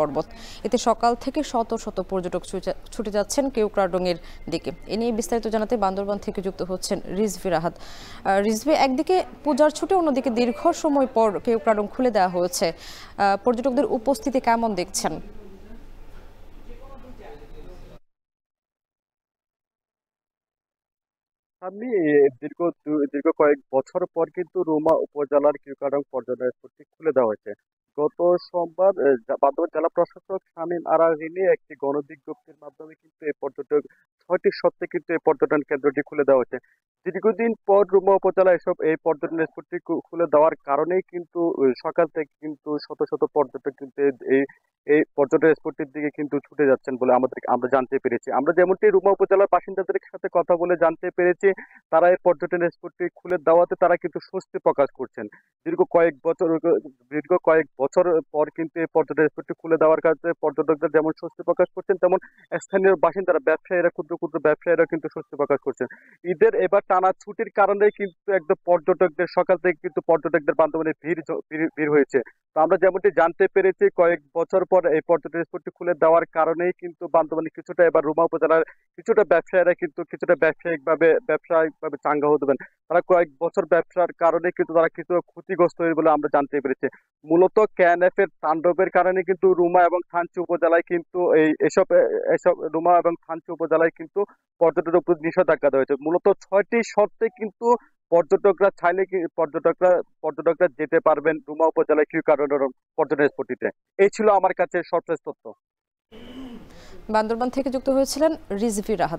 পর্বত। এতে সকাল থেকে শত শত পর্যটক ছুটে যাচ্ছেন কেওক্রাডং-এর দিকে। এ নিয়ে বিস্তারিত জানাতে বান্দরবান থেকে যুক্ত হচ্ছেন রিজভী রাহাত। রিজভী, একদিকে পূজার ছুটে, অন্যদিকে দীর্ঘ সময় পর কেওক্রাডং খুলে দেওয়া হয়েছে, পর্যটকদের উপস্থিতি কেমন দেখছেন? আমি দীর্ঘ কয়েক বছর পর কিন্তু রুমা উপজেলার কেওক্রাডং পর্যটন স্পটটি খুলে দেওয়া হয়েছে। গত সোমবার বান্দরবান জেলা প্রশাসক শামীম আরা রিনি একটি গণবিজ্ঞপ্তির মাধ্যমে কিন্তু এই পর্যটক ৬টি শর্তে কিন্তু এই পর্যটন কেন্দ্রটি খুলে দেওয়া হয়েছে। দীর্ঘদিন পর রুমা উপজেলা এই পর্যটন স্পটটি খুলে দেওয়ার কারণেই কিন্তু সকাল থেকে কিন্তু শত শত পর্যটক কিন্তু এই এই পর্যটন স্পটটির দিকে কিন্তু ছুটে যাচ্ছেন বলে আমরা জানতে পেরেছি। আমরা যেমনটি রুমা উপজেলার বাসিন্দাদের সাথে কথা বলে জানতে পেরেছি, তারা এই পর্যটন স্পটটি খুলে দেওয়াতে তারা কিন্তু স্বস্তি প্রকাশ করছেন। দীর্ঘ কয়েক বছর দীর্ঘ কয়েক বছর পর কিন্তু এই পর্যটন স্পটটি খুলে দেওয়ার কাছে পর্যটকদের যেমন স্বস্তি প্রকাশ করছেন, তেমন স্থানীয় বাসিন্দারা, ব্যবসায়ীরা, ক্ষুদ্র ক্ষুদ্র ব্যবসায়ীরা কিন্তু স্বস্তি প্রকাশ করছেন। ঈদের এবার টানা ছুটির কারণে কিন্তু একদম পর্যটকদের সকাল থেকে কিন্তু পর্যটকদের বান্ধবনে ভিড় হয়েছে। তো আমরা যেমনটি জানতে পেরেছি, কয়েক বছর পর এই পর্যটন স্পটটি খুলে দেওয়ার কারণেই কিন্তু বান্দরবানে কিছুটা এবার রুমা উপজেলার কিছুটা ব্যবসায়ীরা কিন্তু কিছুটা ব্যবসায়িকভাবে চাঙ্গা হতে পারেন। তারা কয়েক বছর ব্যবসার কারণে কিন্তু তারা কিছু ক্ষতিগ্রস্ত হয়ে বলে আমরা জানতে পেরেছি। মূলত কেএনএফ এর তাণ্ডবের কারণে কিন্তু রুমা এবং থানচি উপজেলায় কিন্তু এসব এসব রুমা এবং থানচি উপজেলায় কিন্তু পর্যটনের উপর নিষেধাজ্ঞা দেওয়া হয়েছে। মূলত ৬টি শর্তে কিন্তু পর্যটকরা চাইলে পর্যটকরা যেতে পারবেন রুমা উপজেলায় কেওক্রাডং পর্যটন স্পটটিতে। এই ছিল আমার কাছে সর্বশেষ তথ্য। বান্দরবান থেকে যুক্ত হয়েছিলেন রিজভী রাহাত।